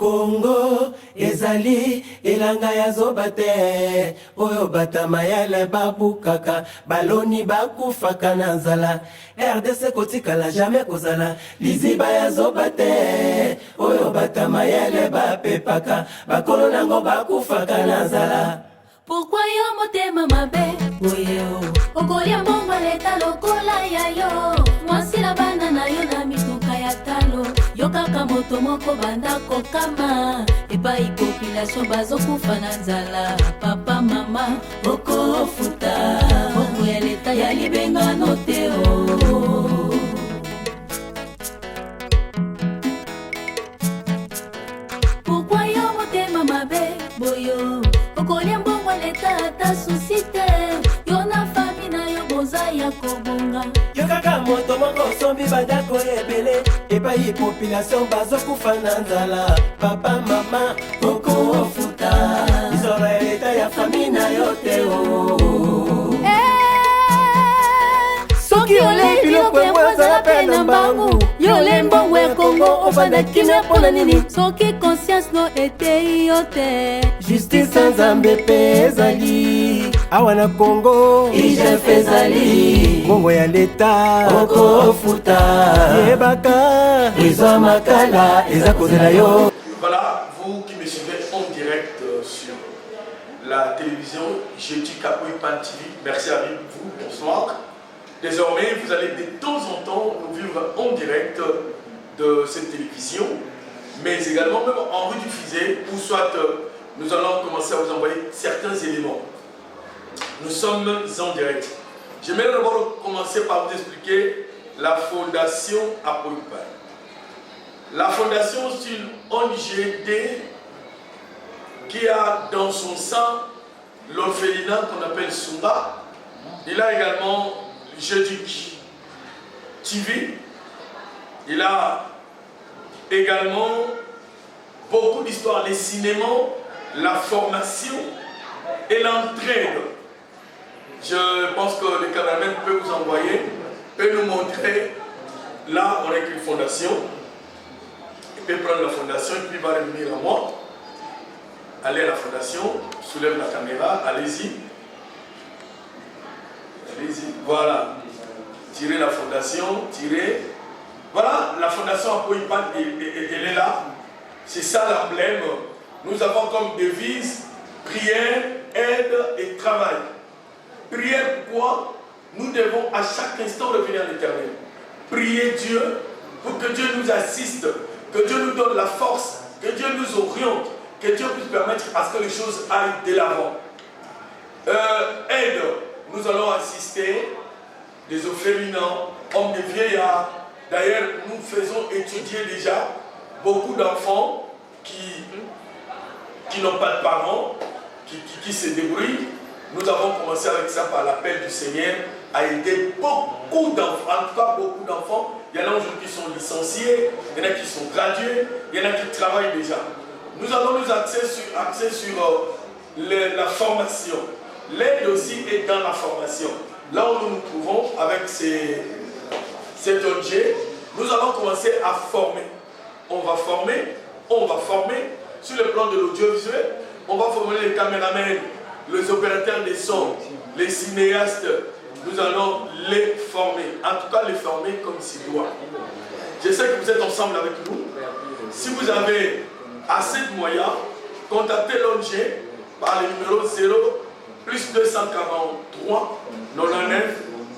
Congo ezali elanga ya zobate oyo bata mayele babukaka baloni bakufaka na nzala RDC kotikala jamais kozala liziba ya zobate oyo bata mayele bapepaka bakolo nango bakufaka na nzala. Pourquoi yo motema mabe oyo okolia mbongo leta lokola ya yo mwasi la bana na yo na mituka ya talo yo kaka moto moko banda kokama epai population bazokufa na nzala papa mama okofuta mbongo ya leta ya libengano te o. Pourquoi yo motema mabe boyo okolia mbongo leta ata susite yo na fami na yo boza ya kobonga yo kaka moto moko sombi bandako ebele epai population bazokufa na nzala papa mama okofuta izolo ya leta ya fami na yo te o. soki olei biloko ekwazala mpe na mbangu yo olei mbongo ya kongo ofanda kimia mpona nini soki conscience no etei yo te justice nzambe mpe ezali awa na Congo IGF ezali mbongo ya leta okofuta yebaka izwa makala eza kozela yo. Voilà, vous qui me suivez en direct sur la télévision Jeudi Kapoui Pan TV, merci à vous, bonsoir. Désormais, vous allez de temps en temps nous vivre en direct de cette télévision, mais également même en rediffusé, ou soit nous allons commencer à vous envoyer certains éléments. Nous sommes en direct. J'aimerais d'abord commencer par vous expliquer la fondation Apoipan. La fondation, c'est une ONG qui a dans son sein l'orphelinat qu'on appelle Sumba. Il a également Jeudi TV. Il a également beaucoup d'histoires, les cinémas, la formation et l'entraide. Je pense que le cameraman peut vous envoyer, peut nous montrer. Là, on a une fondation. Il peut prendre la fondation et puis il va revenir à moi. Allez à la fondation, soulève la caméra, allez-y. Allez-y, voilà. Tirez la fondation, tirez. Voilà, la fondation Apoipan, elle est là. C'est ça l'emblème. Nous avons comme devise prière, aide et travail. Prière pourquoi? Nous devons à chaque instant revenir à l'Éternel. Prier Dieu pour que Dieu nous assiste, que Dieu nous donne la force, que Dieu nous oriente, que Dieu puisse permettre à ce que les choses aillent de l'avant. Aide, nous allons assister des orphelinats, hommes de vieillards. D'ailleurs, nous faisons étudier déjà beaucoup d'enfants qui n'ont pas de parents, qui se débrouillent. Nous avons commencé avec ça par l'appel du Seigneur à aider beaucoup d'enfants, en tout cas beaucoup d'enfants. Il y en a aujourd'hui qui sont licenciés, il y en a qui sont gradués, il y en a qui travaillent déjà. Nous allons nous axer sur la formation. L'aide aussi est dans la formation. Là où nous nous trouvons avec cet objet, nous allons commencer à former. On va former sur le plan de l'audiovisuel, on va former les caméramans, les opérateurs des sons, les cinéastes. Nous allons les former, en tout cas les former comme s'il doit. Je sais que vous êtes ensemble avec nous. Si vous avez assez de moyens, contactez l'ONG par le numéro 0 plus 243 99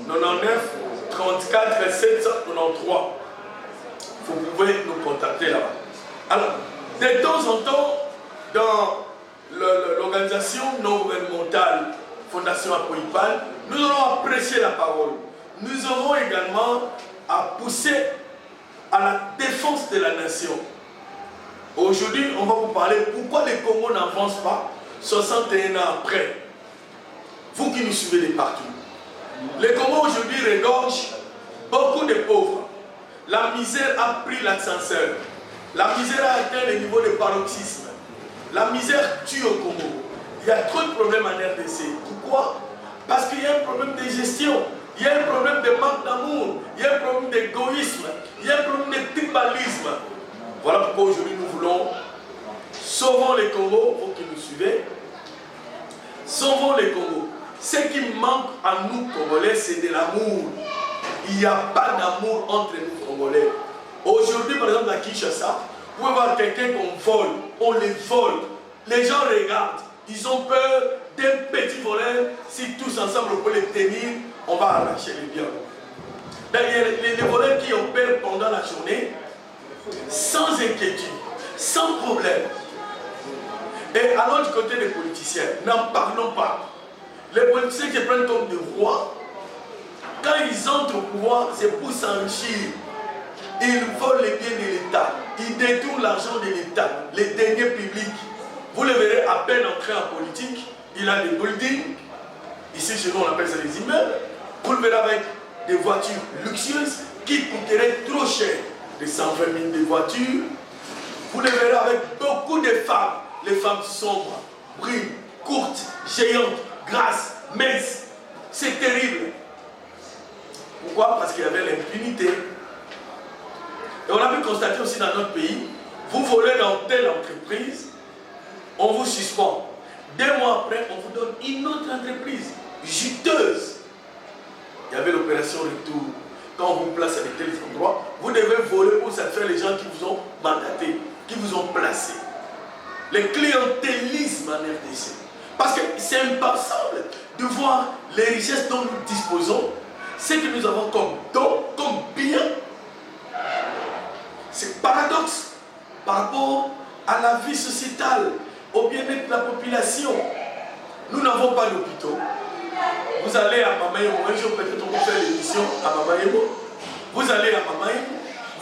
99 34 793. Vous pouvez nous contacter là-bas. Alors, de temps en temps, dans l'organisation non gouvernementale Fondation Apoipan, nous allons apprécier la parole. Nous aurons également à pousser à la défense de la nation. Aujourd'hui, on va vous parler pourquoi les Congo n'avancent pas 61 ans après. Vous qui nous suivez de partout. Les Congo aujourd'hui regorgent beaucoup de pauvres. La misère a pris l'ascenseur. La misère a atteint le niveau de paroxysme. La misère tue au Congo. Il y a trop de problèmes en RDC. Pourquoi? Parce qu'il y a un problème de gestion. Il y a un problème de manque d'amour. Il y a un problème d'égoïsme. Il y a un problème de tribalisme. Voilà pourquoi aujourd'hui nous voulons Sauvons les Congos, vous qui nous suivez. Sauvons les Congos. Ce qui manque à nous, Congolais, c'est de l'amour. Il n'y a pas d'amour entre nous, Congolais. Aujourd'hui, par exemple, à Kinshasa, vous pouvez voir quelqu'un qu'on vole, on les vole. Les gens regardent, ils ont peur d'un petit voleur. Si tous ensemble on peut les tenir, on va arracher les biens. Les voleurs qui opèrent pendant la journée, sans inquiétude, sans problème. Et alors du côté des politiciens, n'en parlons pas. Les politiciens qui prennent comme des rois, quand ils entrent au pouvoir, c'est pour s'enrichir. Ils volent les biens de l'État. Ils détournent l'argent de l'État, les deniers publics. Vous le verrez à peine entrer en politique. Il a des buildings. Ici, chez nous, on appelle ça des immeubles. Vous le verrez avec des voitures luxueuses qui coûteraient trop cher. Des 120 000 de voitures. Vous le verrez avec beaucoup de femmes. Les femmes sombres, brunes, courtes, géantes, grasses, minces. C'est terrible. Pourquoi? Parce qu'il y avait l'impunité. Et on a pu constater aussi dans notre pays, vous volez dans telle entreprise, on vous suspend. 2 mois après, on vous donne une autre entreprise, juteuse. Il y avait l'opération retour. Quand on vous place à de tels endroits, vous devez voler pour satisfaire les gens qui vous ont mandaté, qui vous ont placé. Le clientélisme en RDC. Parce que c'est impensable de voir les richesses dont nous disposons, ce que nous avons comme don, comme bien. C'est paradoxe par rapport à la vie sociétale, au bien-être de la population. Nous n'avons pas d'hôpitaux. Vous allez à Mamaïmo, un jour peut-être on peut faire l'émission à Mamaïmo. Vous allez à Mamaïmo,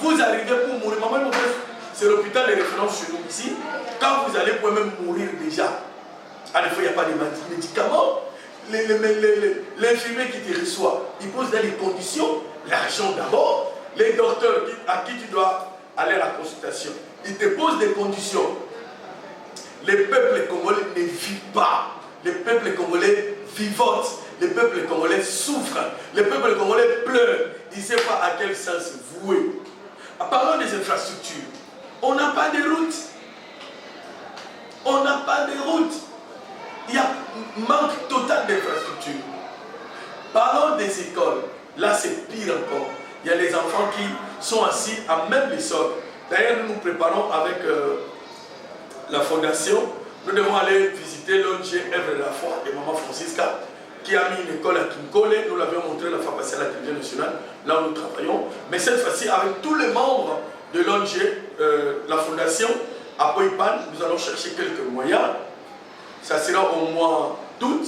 vous arrivez pour mourir. Mamaïmo, c'est l'hôpital de référence chez nous ici. Quand vous allez, vous pouvez même mourir déjà. À des fois, il n'y a pas de médicaments. L'infirmier qui te reçoit, il pose dans les conditions, l'argent d'abord. Les docteurs à qui tu dois aller à la consultation, ils te posent des conditions. Les peuples congolais ne vivent pas. Les peuples congolais vivotent. Les peuples congolais souffrent. Les peuples congolais pleurent. Ils ne savent pas à quel sens vouer. Parlons des infrastructures. On n'a pas de route. On n'a pas de route. Il y a un manque total d'infrastructures. Parlons des écoles. Là, c'est pire encore. Il y a les enfants qui sont assis à même les sols. D'ailleurs, nous nous préparons avec la fondation. Nous devons aller visiter l'ONG Œuvre de la foi de Maman Francisca, qui a mis une école à Kinkole. Nous l'avions montré la fois passée à la télévision nationale, là où nous travaillons. Mais cette fois-ci, avec tous les membres de l'ONG, la fondation, à Poipan, nous allons chercher quelques moyens. Ça sera au mois d'août,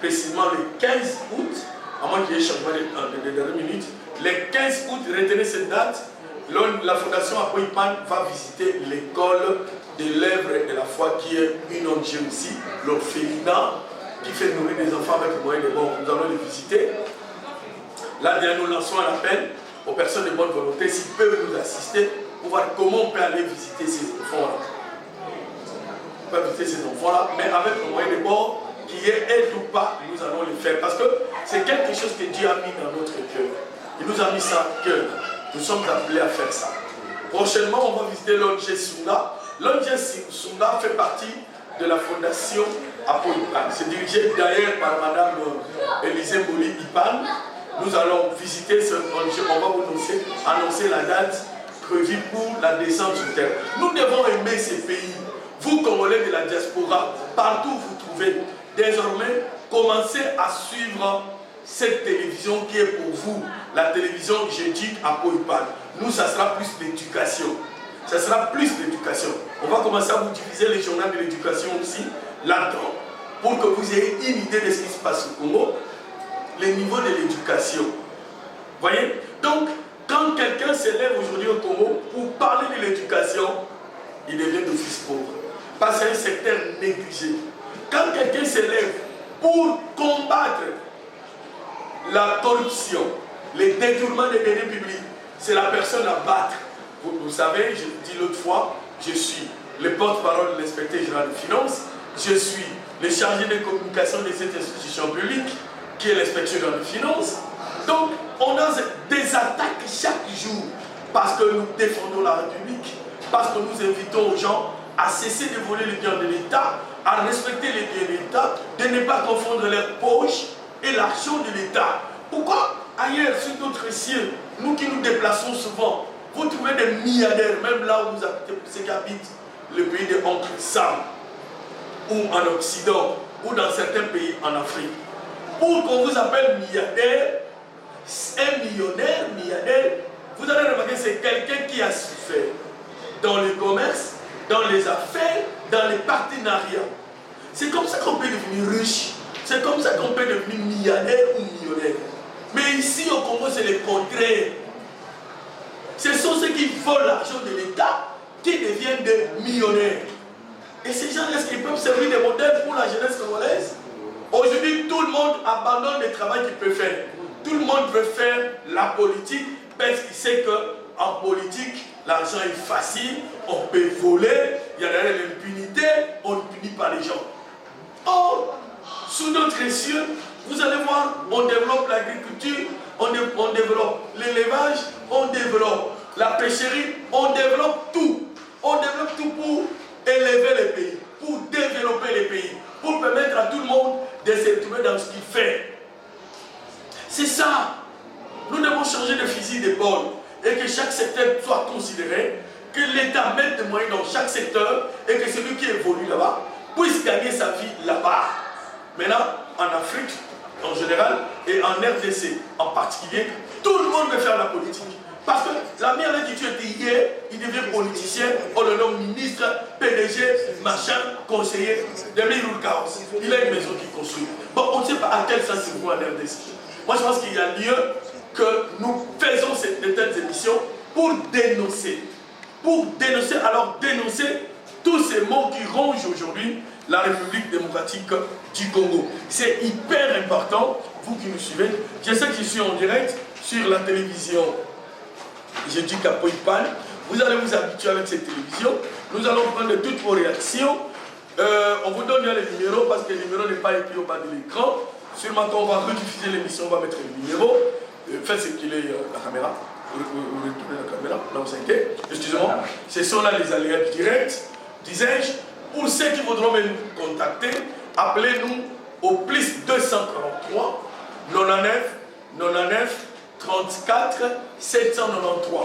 précisément le 15 août, à moins qu'il y ait changement de dernière minute. Le 15 août, retenez cette date, la fondation à Poipan va visiter l'école de l'œuvre de la foi qui est une ONG aussi, l'orphelinat, qui fait nourrir des enfants avec les moyens de bord. Nous allons les visiter. Là, nous lançons un appel aux personnes de bonne volonté s'ils peuvent nous assister pour voir comment on peut aller visiter ces enfants-là. On peut visiter ces enfants-là, mais avec le moyen de bord, qu'il y ait aide ou pas, nous allons le faire. Parce que c'est quelque chose que Dieu a mis dans notre cœur. Il nous a mis ça à cœur. Nous sommes appelés à faire ça. Prochainement, on va visiter l'ONG Sunga. L'ONG Sunga fait partie de la fondation Apoipan. C'est dirigé d'ailleurs par Madame Élisée Mboli Ipan. Nous allons visiter cette ONG. On va vous annoncer la date prévue pour la descente sur terre. Nous devons aimer ces pays. Vous, Congolais de la diaspora, partout où vous trouvez, désormais, commencez à suivre cette télévision qui est pour vous, la télévision jésuite à Poipan. Nous, ça sera plus l'éducation. Ça sera plus l'éducation. On va commencer à vous diviser les journaux de l'éducation aussi, là-dedans, pour que vous ayez une idée de ce qui se passe au Congo, les niveaux de l'éducation. Voyez? Donc, quand quelqu'un s'élève aujourd'hui au Congo pour parler de l'éducation, il devient d'office pauvre. Parce que c'est un secteur négligé. Quand quelqu'un s'élève pour combattre la corruption, les détournements des deniers publics, c'est la personne à battre. Vous savez, je dis l'autre fois, je suis le porte-parole de l'inspecteur général des finances, je suis le chargé de communication de cette institution publique, qui est l'inspecteur général des finances. Donc, on a des attaques chaque jour, parce que nous défendons la République, parce que nous invitons aux gens à cesser de voler les biens de l'État, à respecter les biens de l'État, de ne pas confondre leurs poches et l'argent de l'État. Pourquoi ailleurs, sur d'autres cieux, nous qui nous déplaçons souvent, vous trouvez des milliardaires, même là où vous habitez, ceux qui habitent le pays de Oncle Sam, ou en Occident, ou dans certains pays en Afrique. Pour qu'on vous appelle milliardaire, un millionnaire, milliardaire, vous allez remarquer que c'est quelqu'un qui a souffert dans le commerce, dans les affaires, dans les partenariats. C'est comme ça qu'on peut devenir riche. C'est comme ça qu'on peut devenir milliardaire ou millionnaire. Mais ici au Congo, c'est le contraire. Ce sont ceux qui volent l'argent de l'État qui deviennent des millionnaires. Et ces gens, est-ce qu'ils peuvent servir de modèle pour la jeunesse congolaise? Aujourd'hui, tout le monde abandonne le travail qu'il peut faire. Tout le monde veut faire la politique parce qu'il sait qu'en politique, l'argent est facile, on peut voler, il y a l'impunité, on ne punit pas les gens. Or, sous notre cieux, vous allez voir, on développe l'agriculture, on développe l'élevage, on développe la pêcherie, on développe tout. On développe tout pour élever les pays, pour développer les pays, pour permettre à tout le monde de se trouver dans ce qu'il fait. C'est ça. Nous devons changer de fusil d'épaule et que chaque secteur soit considéré, que l'État mette des moyens dans chaque secteur et que celui qui évolue là-bas puisse gagner sa vie là-bas. Maintenant, en Afrique, en général, et en RDC en particulier, tout le monde veut faire la politique. Parce que la mère qui tu étais hier, il devient politicien, on le nomme ministre, PDG, machin, conseiller, demi roule chaos. Il a une maison qu'il construit. Bon, on ne sait pas à quel sens c'est vous en RDC. Moi, je pense qu'il y a lieu que nous faisons de telles émissions pour dénoncer. Pour dénoncer, alors dénoncer tous ces mots qui rongent aujourd'hui la République démocratique du Congo. C'est hyper important, vous qui nous suivez. Je sais que je suis en direct sur la télévision. J'ai dit Kapoïpan. Vous allez vous habituer avec cette télévision. Nous allons prendre toutes vos réactions. On vous donne bien les numéros parce que le numéro n'est pas écrit au bas de l'écran. Sûrement quand on va rediffuser l'émission, on va mettre les numéros. Faites ce qu'il est la caméra. Retournez la caméra, là où c'est. Excusez-moi. Ce sont là les aléas directs. Disais-je, pour ceux qui voudront me contacter, appelez-nous au plus 243 99 34 793.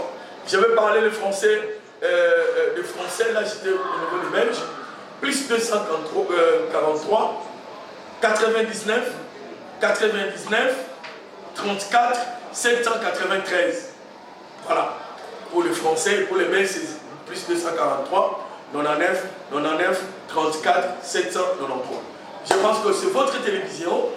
Je vais parler le français, là j'étais au niveau du Belge. Plus 243 99 34 793. Voilà. Pour le français et pour les Belges, c'est plus 243 99 34 793. Je pense que c'est votre télévision.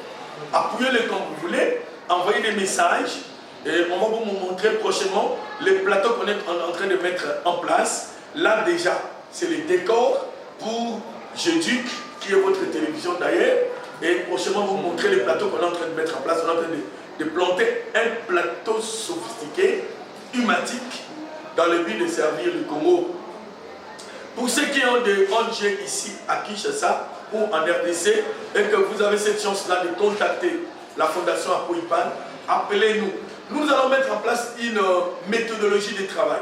Appuyez-le comme vous voulez. Envoyez des messages. Et on va vous montrer prochainement les plateaux qu'on est en train de mettre en place. Là déjà, c'est le décor pour Jeduc, qui est votre télévision d'ailleurs. Et prochainement, vous montrer les plateaux qu'on est en train de mettre en place. On est en train de planter un plateau sophistiqué, humatique, dans le but de servir le Congo. Pour ceux qui ont des ONG ici à Kinshasa ou en RDC et que vous avez cette chance-là de contacter la Fondation Apoïpan, appelez-nous. Nous allons mettre en place une méthodologie de travail.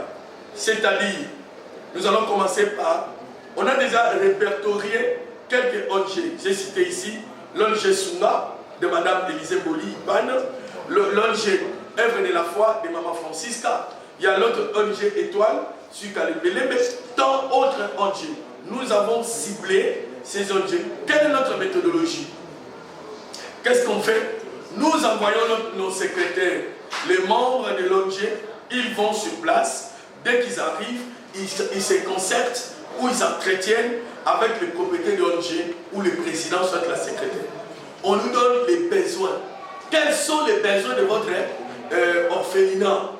C'est-à-dire, nous allons commencer par, on a déjà répertorié quelques ONG. J'ai cité ici l'ONG Sunga de Mme Élisée Boli-Ipan, l'ONG Œuvre de la foi de Maman Francisca. Il y a l'autre ONG Étoile sur Kalebele, mais tant autres ONG. Nous avons ciblé ces ONG. Quelle est notre méthodologie? Qu'est-ce qu'on fait? Nous envoyons nos secrétaires, les membres de l'ONG, ils vont sur place. Dès qu'ils arrivent, ils se concertent ou ils s'entretiennent avec le propriétaire de l'ONG ou le président, soit la secrétaire. On nous donne les besoins. Quels sont les besoins de votre orphelinat?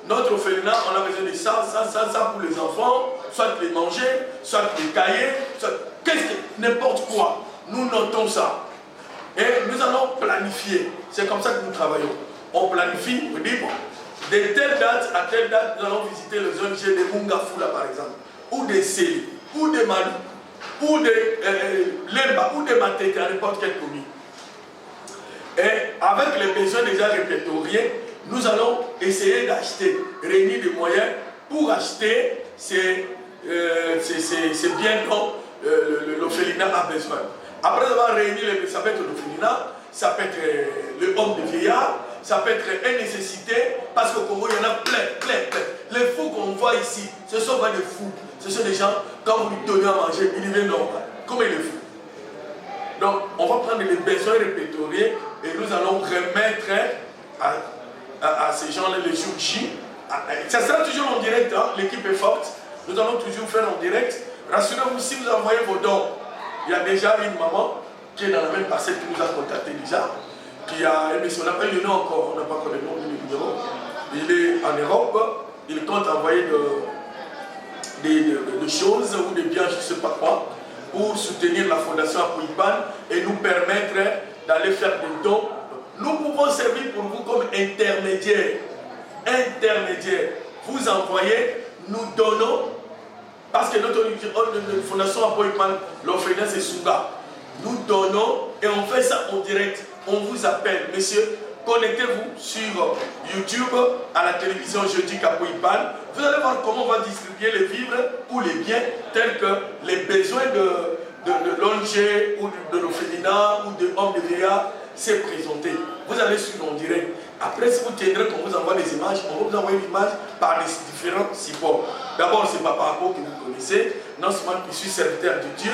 Notre orphelinat, on a besoin de ça pour les enfants, soit les manger, soit les cahiers, soit n'importe quoi. Nous notons ça. Et nous allons planifier. C'est comme ça que nous travaillons. On planifie, on dit, bon, de telle date à telle date, nous allons visiter les ONG de Mungafula, par exemple, ou des Céli, ou des Mali, ou des Lemba, ou des Matete, à n'importe quelle commune. Et avec les besoins déjà répertoriés, nous allons essayer d'acheter, réunir des moyens pour acheter ces c'est bien dont l'orphelinat a besoin. Après avoir réuni, ça peut être l'orphelinat, ça peut être le homme de vieillard, ça peut être une nécessité, parce qu'au Congo, il y en a plein. Les fous qu'on voit ici, ce ne sont pas des fous, ce sont des gens, quand vous lui donnez à manger, il est normal. Comment il est fou? Donc, on va prendre les besoins répertoriés et nous allons remettre à ces gens-là les jours J. Ça sera toujours en direct, hein? L'équipe est forte. Nous allons toujours faire en direct. Rassurez-vous, si vous envoyez vos dons, il y a déjà une maman qui est dans la même parcelle qui nous a contacté déjà, qui a un monsieur, on n'a pas eu le nom encore, on n'a pas encore le nom du numéro. Il est en Europe, il compte envoyer des choses ou des biens, je ne sais pas quoi, pour soutenir la fondation Apo-Ipan et nous permettre d'aller faire des dons. Nous pouvons servir pour vous comme intermédiaire. Vous envoyez, nous donnons, parce que notre fondation Apo-Ipan, l'orphelinat c'est Sunga. Nous donnons et on fait ça en direct. On vous appelle, monsieur, connectez-vous sur YouTube à la télévision Jeudi Apo-Ipan. Vous allez voir comment on va distribuer les vivres ou les biens tels que les besoins de l'ONG ou de l'orphelinat ou de homme de vieillard s'est présenté. Vous allez suivre en direct. Après, si vous tiendrez qu'on vous envoie des images, on va vous envoyer l'image par les différents supports. D'abord, c'est Papa Apo que vous connaissez. Non seulement je suis serviteur de Dieu,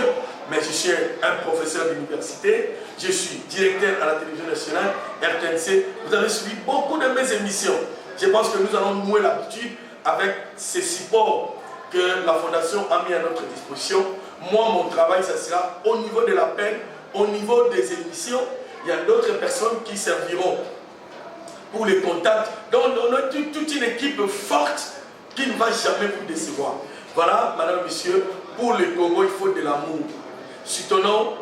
mais je suis un professeur d'université. Je suis directeur à la télévision nationale, RTNC. Vous avez suivi beaucoup de mes émissions. Je pense que nous allons nouer l'habitude avec ces supports que la Fondation a mis à notre disposition. Moi, mon travail, ça sera au niveau de l'appel, au niveau des émissions. Il y a d'autres personnes qui serviront pour les contacts. Donc, on a toute une équipe forte qui ne va jamais vous décevoir. Voilà, madame, monsieur, pour le Congo, il faut de l'amour. Soutenons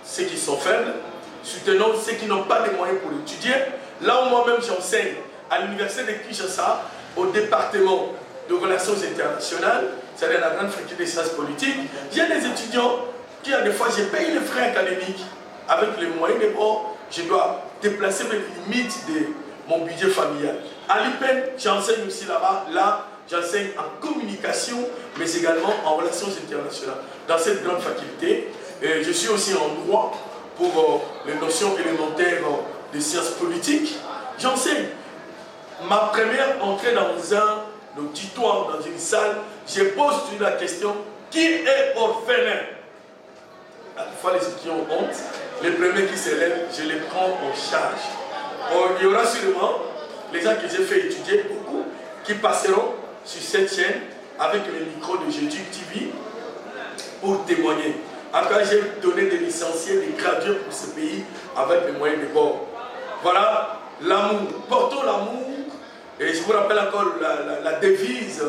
ceux qui sont faibles, soutenons ceux qui n'ont pas les moyens pour étudier. Là où moi-même j'enseigne à l'université de Kinshasa, au département de relations internationales, c'est-à-dire la grande faculté des sciences politiques, j'ai des étudiants qui, à des fois, j'ai payé les frais académiques avec les moyens de bord, je dois déplacer mes limites de mon budget familial. À l'IPEN, j'enseigne aussi là-bas. Là, j'enseigne en communication, mais également en relations internationales. Dans cette grande faculté, je suis aussi en droit pour les notions élémentaires des sciences politiques. J'enseigne. Ma première entrée dans un auditoire, dans une salle, je pose toujours la question, qui est orphelin? À la fois, les étudiants ont honte. Les premiers qui s'élèvent, je les prends en charge. Il y aura sûrement les gens que j'ai fait étudier, beaucoup, qui passeront sur cette chaîne avec le micro de Jeudi TV pour témoigner. En tout cas, j'ai donné des licenciés, des gradués pour ce pays avec les moyens de bord. Voilà, l'amour. Portons l'amour. Et je vous rappelle encore la devise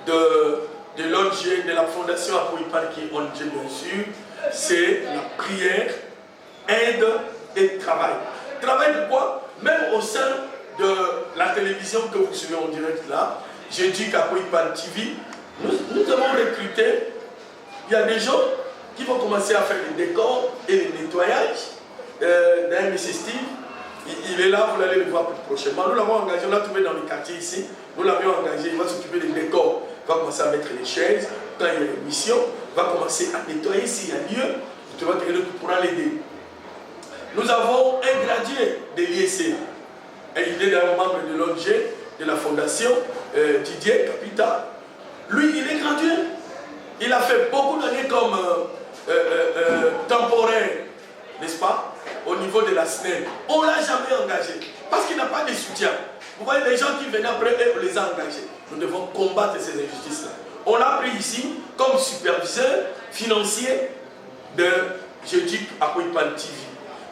de l'ONG, de la Fondation Apo-Ipan, qui est ONG bien sûr, c'est la prière, aide et travail. Travail de quoi? Même au sein de la télévision que vous suivez en direct là, j'ai dit qu'Apo-Ipan TV, nous avons recruté, il y a des gens qui vont commencer à faire les décors et les nettoyages. D'ailleurs, M. Steve, il est là, vous allez le voir plus prochainement. Nous l'avons engagé, on l'a trouvé dans le quartier ici, nous l'avions engagé, il va s'occuper des décors, il va commencer à mettre les chaises, quand il y a une mission, il va commencer à nettoyer s'il y a lieu, tu vois quelqu'un qui pourra l'aider. Nous avons un gradué de l'IEC, il est d'ailleurs membre de l'ONG, de la fondation, Didier Capita. Lui, il est gradué. Il a fait beaucoup d'années comme temporaire, n'est-ce pas, au niveau de la SNEL. On ne l'a jamais engagé, parce qu'il n'a pas de soutien. Vous voyez, les gens qui venaient après eux, on les a engagés. Nous devons combattre ces injustices-là. On l'a pris ici comme superviseur financier de Jeudi Apo-Ipan TV.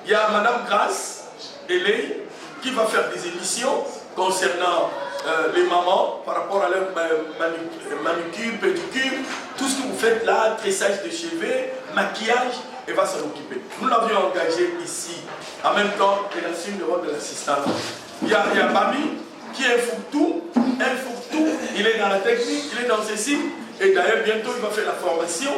Il y a Madame Grace Eley qui va faire des émissions concernant les mamans par rapport à leur manucure, pédicure, tout ce que vous faites là, tressage de cheveux, maquillage, elle va s'en occuper. Nous l'avions engagé ici. En même temps, elle assume le rôle de l'assistante. Il y a Babi qui est un fourre-tout, il est dans la technique, il est dans ceci, et d'ailleurs bientôt il va faire la formation.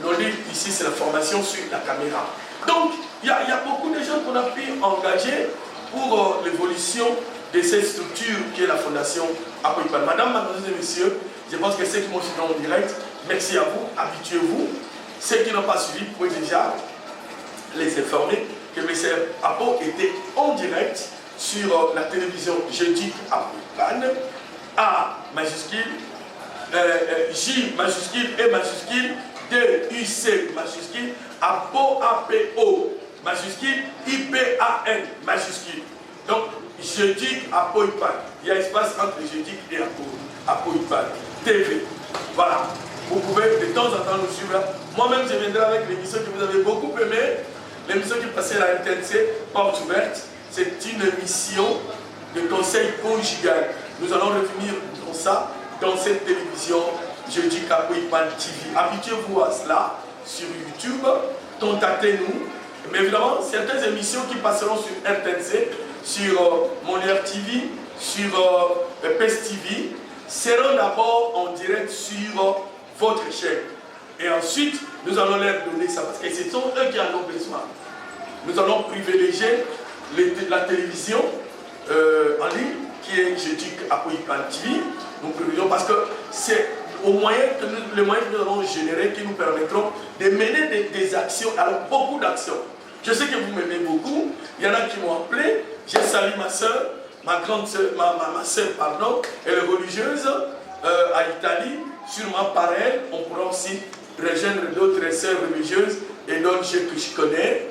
Nos livres ici c'est la formation sur la caméra. Donc il y a beaucoup de gens qu'on a pu engager pour l'évolution de cette structure qui est la fondation Apo-Ipan. Madame, mademoiselles et messieurs, je pense que ceux qui m'ont suivi en direct, Merci à vous, habituez-vous. Ceux qui n'ont pas suivi, vous pouvez déjà les informer que M. Apo était en direct sur la télévision jeudi à Pan, A majuscule, J majuscule, E majuscule, D, U, C majuscule, Apo, A-P-O majuscule, I-P-A-N majuscule. Donc, jeudi Apo Ipan. Il y a espace entre jeudi et Apo Ipan. TV. Voilà. Vous pouvez de temps en temps nous suivre. Moi-même, je viendrai avec l'émission que vous avez beaucoup aimée. L'émission qui passait à la RTNC, Porte Ouverte. C'est une émission de conseil conjugal. Nous allons revenir dans ça, dans cette télévision, jeudi Apo Ipan TV. Habituez-vous à cela sur YouTube. Contactez-nous. Mais évidemment, certaines émissions qui passeront sur RTNC, sur Monière TV, sur PES TV, seront d'abord en direct sur votre chaîne. Et ensuite, nous allons leur donner ça, parce que ce sont eux qui en ont besoin. Nous allons privilégier la télévision en ligne, qui est jeudi Apo Ipan TV. Nous privilégions parce que c'est les moyens que nous allons générer qui nous permettront de mener des actions, alors beaucoup d'actions. Je sais que vous m'aimez beaucoup, il y en a qui m'ont appelé, j'ai salué ma soeur, ma grande soeur, ma soeur, pardon, elle est religieuse à Italie, sûrement par elle, on pourra aussi rejoindre d'autres sœurs religieuses et d'autres que je connais,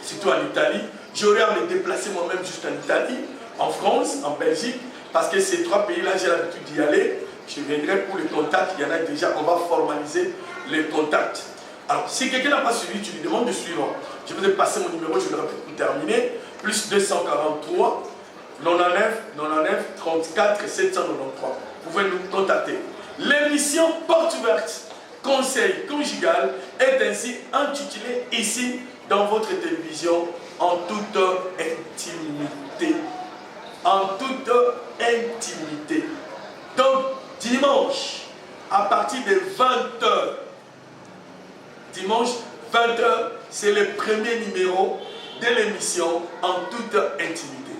surtout en Italie. J'aurais à me déplacer moi-même jusqu'en Italie, en France, en Belgique, parce que ces trois pays-là, j'ai l'habitude d'y aller. Je viendrai pour les contacts, il y en a déjà, on va formaliser les contacts. Alors, si quelqu'un n'a pas suivi, tu lui demandes de suivre. Je vous ai passé mon numéro, je le répète pour terminer. Plus 243 99 34 793. Vous pouvez nous contacter. L'émission Porte Ouverte, conseil conjugal, est ainsi intitulée ici dans votre télévision en toute intimité. En toute intimité. Donc, dimanche, à partir de 20h, dimanche 20h, c'est le premier numéro de l'émission en toute intimité.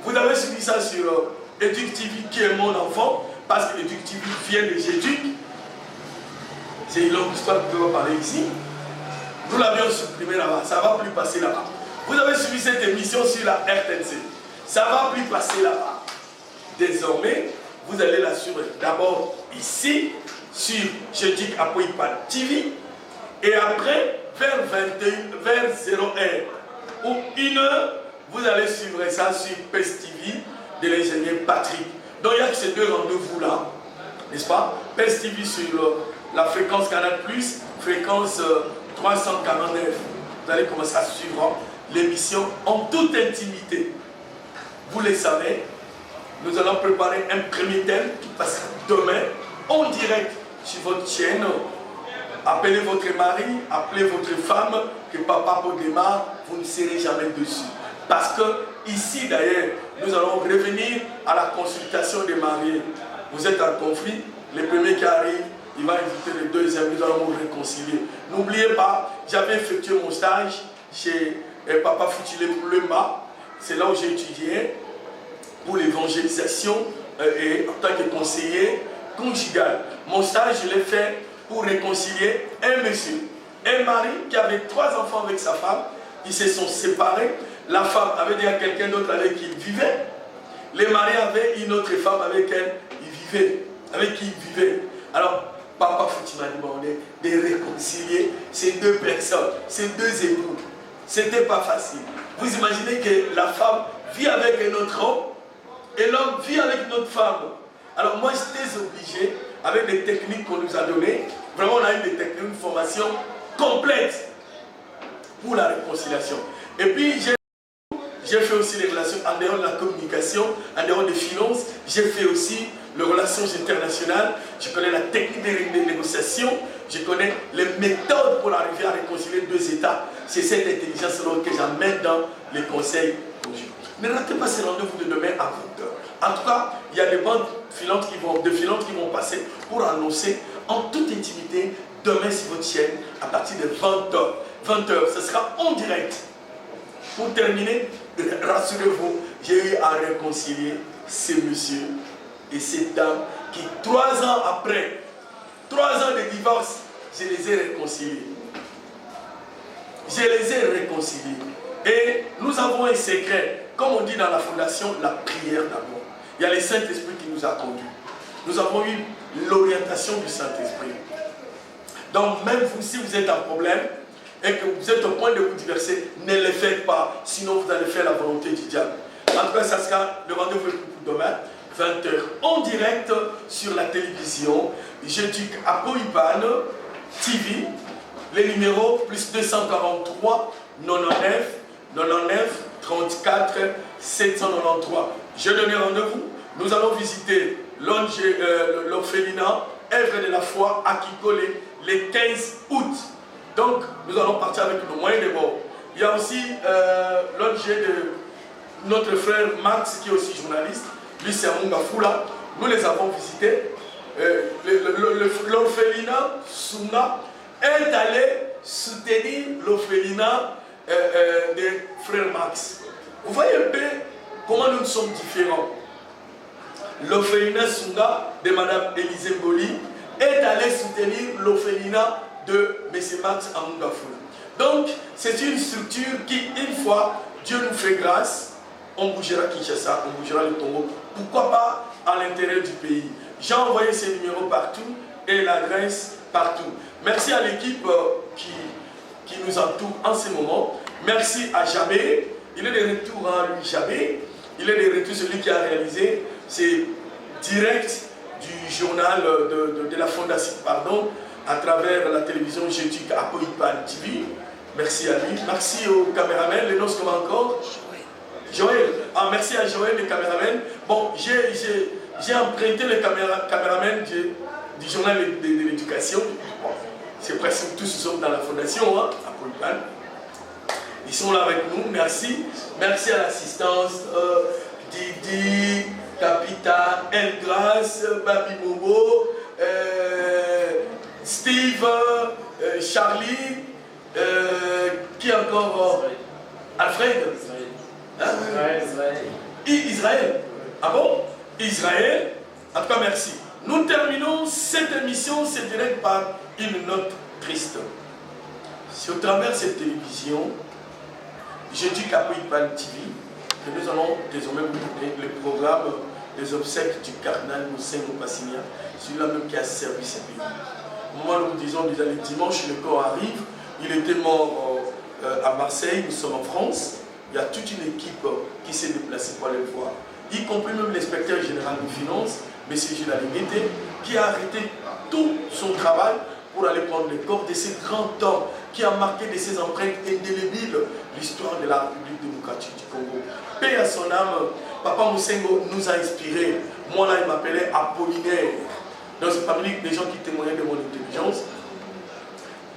Vous avez suivi ça sur Educ TV qui est mon enfant, parce que Educ TV vient de Géduc. C'est une longue histoire que je vais parler ici. Nous l'avions supprimé là-bas, ça ne va plus passer là-bas. Vous avez suivi cette émission sur la RTNC, ça ne va plus passer là-bas. Désormais, vous allez la suivre d'abord ici, sur Jeudi Apo Ipan TV, et après, vers 0h ou 1h, vous allez suivre ça sur PES TV de l'ingénieur Patrick. Donc il y a que ces deux rendez-vous-là, n'est-ce pas? PES TV sur la fréquence Canal+, fréquence 349. Vous allez commencer à suivre l'émission en toute intimité. Vous le savez, nous allons préparer un premier thème qui passera demain en direct sur votre chaîne. Appelez votre mari, appelez votre femme, que papa pour démarrer, vous ne serez jamais dessus. Parce que ici d'ailleurs, nous allons revenir à la consultation des mariés. Vous êtes en conflit, le premier qui arrive, il va inviter le deuxième, nous allons vous réconcilier. N'oubliez pas, j'avais effectué mon stage chez Papa Futilé Poulema, c'est là où j'ai étudié pour l'évangélisation et en tant que conseiller conjugal. Mon stage, je l'ai fait pour réconcilier un monsieur, un mari qui avait 3 enfants avec sa femme, ils se sont séparés. La femme avait déjà quelqu'un d'autre avec qui il vivait. Les maris avaient une autre femme avec elle, avec qui il vivait. Alors, Papa Fouti m'a demandé de réconcilier ces deux personnes, ces deux époux. C'était pas facile. Vous imaginez que la femme vit avec un autre homme et l'homme vit avec une autre femme. Alors moi, j'étais obligé, avec les techniques qu'on nous a données, vraiment on a eu des techniques, une formation complète pour la réconciliation. Et puis, j'ai fait aussi les relations en dehors de la communication, en dehors des finances. J'ai fait aussi les relations internationales. Je connais la technique des négociations. Je connais les méthodes pour arriver à réconcilier 2 États. C'est cette intelligence que j'amène dans les conseils conjugaux. Ne ratez pas ces rendez-vous de demain à 20h. En tout cas, il y a des bandes filantes qui vont passer pour annoncer en toute intimité demain sur votre chaîne à partir de 20h. 20h, ce sera en direct. Pour terminer, rassurez-vous, j'ai eu à réconcilier ces messieurs et ces dames qui 3 ans après 3 ans de divorce, je les ai réconciliés. Je les ai réconciliés. Et nous avons un secret, comme on dit dans la fondation, la prière d'abord. Il y a le Saint-Esprit qui nous a conduits. Nous avons eu l'orientation du Saint-Esprit. Donc même vous, si vous êtes en problème et que vous êtes au point de vous divorcer, ne le faites pas, sinon vous allez faire la volonté du diable. En tout cas, ça sera le rendez-vous pour demain, 20h, en direct sur la télévision. Jeudi Apoipan TV, les numéros plus 243 99 99 34 793. Je donne rendez-vous. Nous allons visiter l'orphelinat Œuvre de la foi à Kikole le 15 août. Donc, nous allons partir avec nos moyens de bord. Il y a aussi l'ONG de notre frère Max, qui est aussi journaliste. Lui, c'est à Mungafula. Nous les avons visités. L'orphelinat Sunga est allé soutenir l'orphelinat des frères Max. Vous voyez un peu comment nous sommes différents. L'orphelinat Sunga de Madame Élisée Mboli est allé soutenir l'orphelinat de M. Max à Mungafula. Donc, c'est une structure qui, une fois, Dieu nous fait grâce, on bougera Kinshasa, on bougera le Congo. Pourquoi pas à l'intérieur du pays? J'ai envoyé ces numéros partout et l'adresse partout. Merci à l'équipe qui nous entoure en ce moment. Merci à Jabé. Il est de retour à lui, Jabé. Il est de retour, celui qui a réalisé. C'est direct du journal de la Fondation, pardon, à travers la télévision Jétuc Apoipan TV. Merci à lui. Merci aux caméramans. Les noms comment encore? Joël. Ah, merci à Joël, les caméramans. Bon, j'ai emprunté les caméramans du journal de l'éducation. Bon, c'est presque tous sont dans la fondation, hein, à Apoipan. Ils sont là avec nous. Merci. Merci à l'assistance. Didi, Capita, Elgrace, Babi Mobo, Steve, Charlie, qui encore Alfred, hein? Israël. Ah bon? Israël. En tout cas, merci. Nous terminons cette émission, c'est direct par une note triste. C'est au travers de cette télévision, Jeudi Apoipan TV, que nous allons désormais vous donner le programme des obsèques du cardinal Moussengo Passigna, celui-là même qui a servi ce pays. Au moment où nous disons déjà le dimanche, le corps arrive, il était mort à Marseille, nous sommes en France, il y a toute une équipe qui s'est déplacée pour aller le voir, y compris même l'inspecteur général des finances, M. Gilles Aligné, qui a arrêté tout son travail pour aller prendre le corps de ces grands hommes qui a marqué de ses empreintes indélébiles l'histoire de la République démocratique du Congo. Paix à son âme, Papa Moussengo nous a inspiré. Moi là, il m'appelait Apollinaire. Donc c'est parmi les gens qui témoignaient de mon intelligence.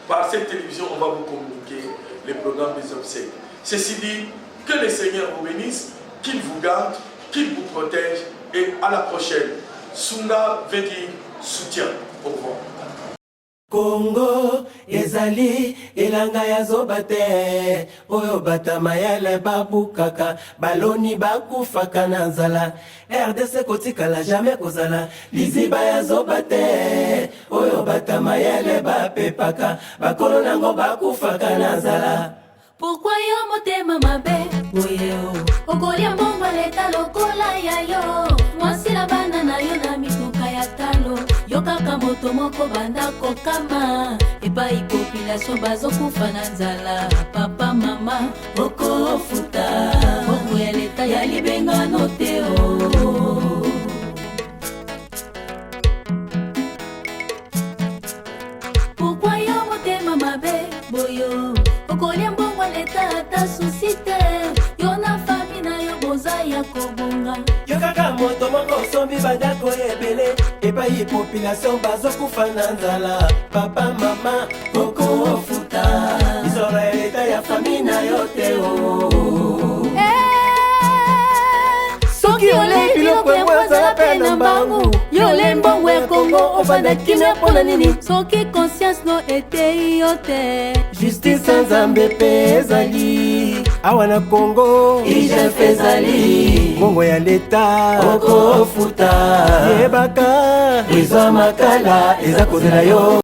Par cette télévision, on va vous communiquer les programmes des obsèques. Ceci dit, que le Seigneur vous bénisse, qu'il vous garde, qu'il vous protège et à la prochaine. Sunga veut dire soutien. Au revoir. Congo ezali elanga ya zoba te oyo bata mayele babukaka baloni bakufaka na nzala RDC kotikala jamais kozala liziba ya zoba te oyo bata mayele bapepaka bakolo nango bakufaka na nzala. Pourquoi yo motema mabe oyeo okolia mbongo leta lokola ya yo mwasi la bana na yo na mituka ya talo yo kaka moto moko banda kokama epai population bazokufa na nzala papa mama okofuta mbongo ya leta ya libengano te o. Pourquoi yo motema mabe boyo okolia mbongo leta ata susi te yo na fami na yo boza ya kobonga yo kaka moto moko sombi bandako ebele epai population bazokufa na nzala papa mama okofuta izoro ya leta ya fami na yo te o. soki ole biloko ya mwazala pe na mbangu yo le mbongo ya Kongo ofanda kimia mpona nini soki conscience no etei yo te justice nzambe pe ezali awa na Congo IGF ezali bongo ya leta okofuta yebaka eza makala eza kozela yo